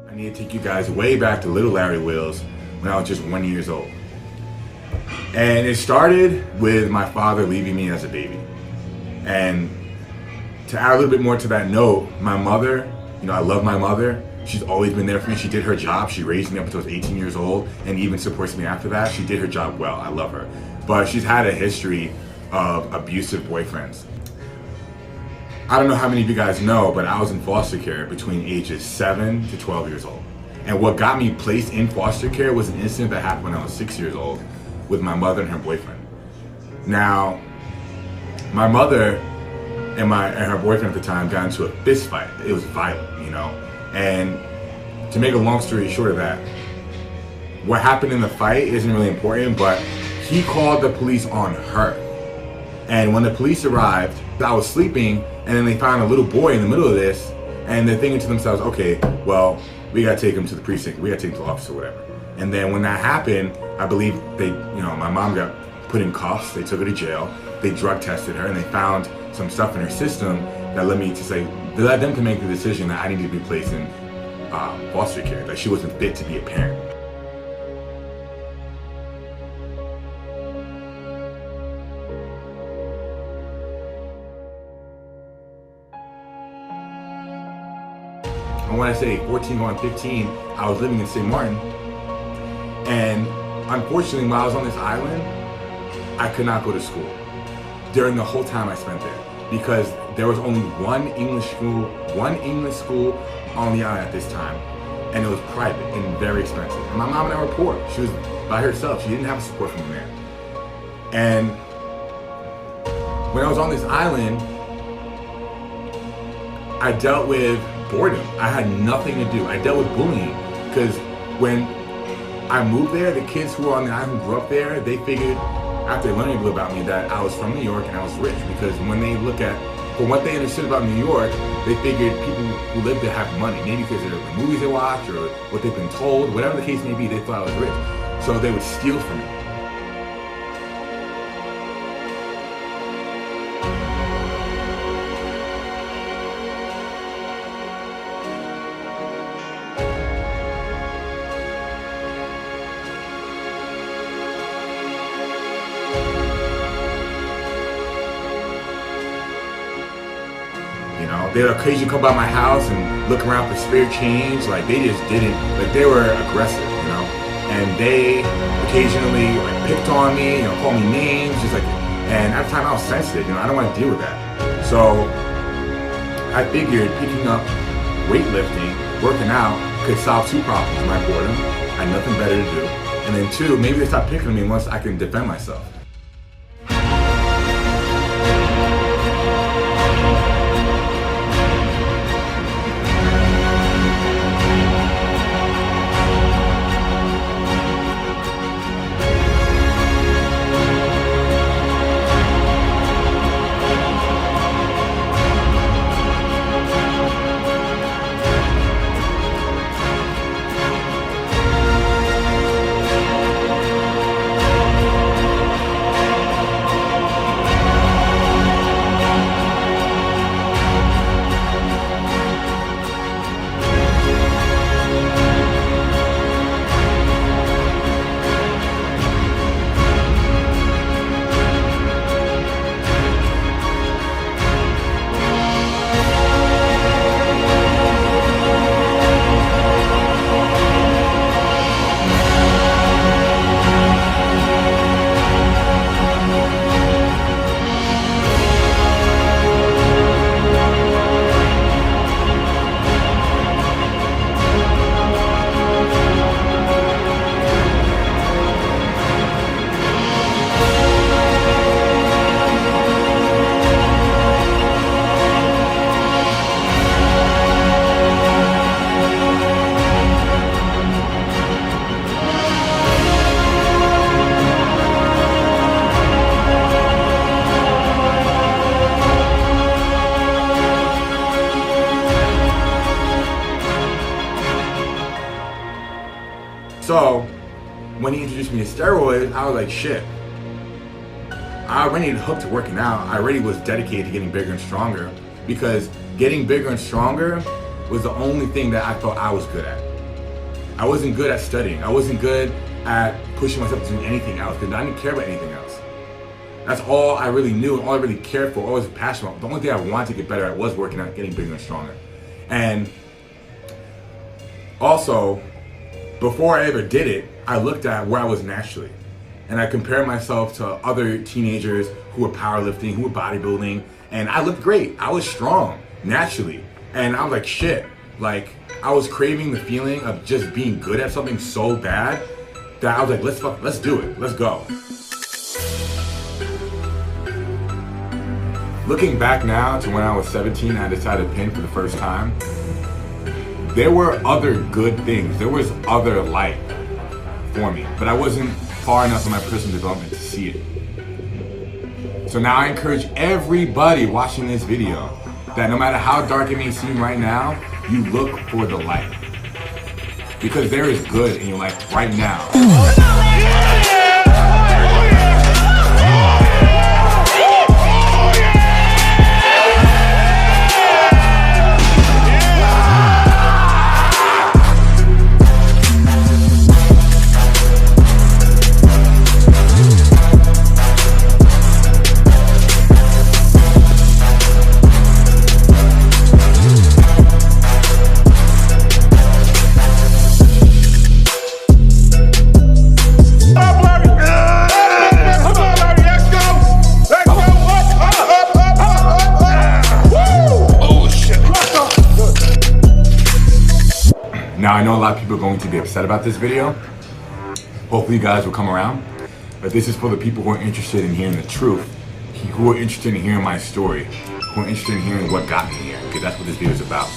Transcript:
I need to take you guys way back to little Larry Wills when I was just 1 year old. And it started with my father leaving me as a baby. And to add a little bit more to that note, my mother, I love my mother. She's always been there for me. She did her job. She raised me up until I was 18 years old and even supports me after that. She did her job well. I love her. But she's had a history of abusive boyfriends. I don't know how many of you guys know, but I was in foster care between ages 7 to 12 years old. And what got me placed in foster care was an incident that happened when I was 6 years old with my mother and her boyfriend. Now, my mother and her boyfriend at the time got into a fist fight. It was violent, And to make a long story short of that, what happened in the fight isn't really important, but he called the police on her. And when the police arrived, I was sleeping, and then they found a little boy in the middle of this, and they're thinking to themselves, okay, well, we gotta take him to the precinct, we gotta take him to the office or whatever. And then when that happened, I believe my mom got put in cuffs, they took her to jail, they drug tested her, and they found some stuff in her system that led them to make the decision that I needed to be placed in foster care, that she wasn't fit to be a parent. And when I say 14 going 15, I was living in St. Martin. And unfortunately, while I was on this island, I could not go to school during the whole time I spent there, because there was only one English school on the island at this time, and it was private and very expensive. And my mom and I were poor. She was by herself. She didn't have support from a man. And when I was on this island, I dealt with boredom. I had nothing to do. I dealt with bullying, because when I moved there, the kids who were on the island who grew up there, they figured, after learning a little about me, that I was from New York and I was rich, because when they look at, from what they understood about New York, they figured people who live there have money, maybe because of the movies they watch or what they've been told, whatever the case may be, they thought I was rich. So they would steal from me. They would occasionally come by my house and look around for spare change. Like, they just didn't, they were aggressive, And they occasionally picked on me, called me names, and at the time I was sensitive, I don't want to deal with that. So I figured picking up weightlifting, working out, could solve two problems: my boredom, I had nothing better to do, and then two, maybe they stopped picking on me once I can defend myself. introduced me to steroids, I was like, shit. I already hooked to working out. I already was dedicated to getting bigger and stronger, because getting bigger and stronger was the only thing that I thought I was good at. I wasn't good at studying. I wasn't good at pushing myself to do anything else, because I didn't care about anything else. That's all I really knew and all I really cared for, all I was passionate about. The only thing I wanted to get better at was working out, getting bigger and stronger. And also, before I ever did it, I looked at where I was naturally. And I compared myself to other teenagers who were powerlifting, who were bodybuilding, and I looked great. I was strong, naturally. And I was like, shit, like, I was craving the feeling of just being good at something so bad that I was like, let's do it, let's go. Looking back now to when I was 17, I decided to pin for the first time. There were other good things. There was other light for me, but I wasn't far enough in my personal development to see it. So now I encourage everybody watching this video that no matter how dark it may seem right now, you look for the light. Because there is good in your life right now. Now I know a lot of people are going to be upset about this video. Hopefully you guys will come around. But this is for the people who are interested in hearing the truth, who are interested in hearing my story, who are interested in hearing what got me here, because that's what this video is about.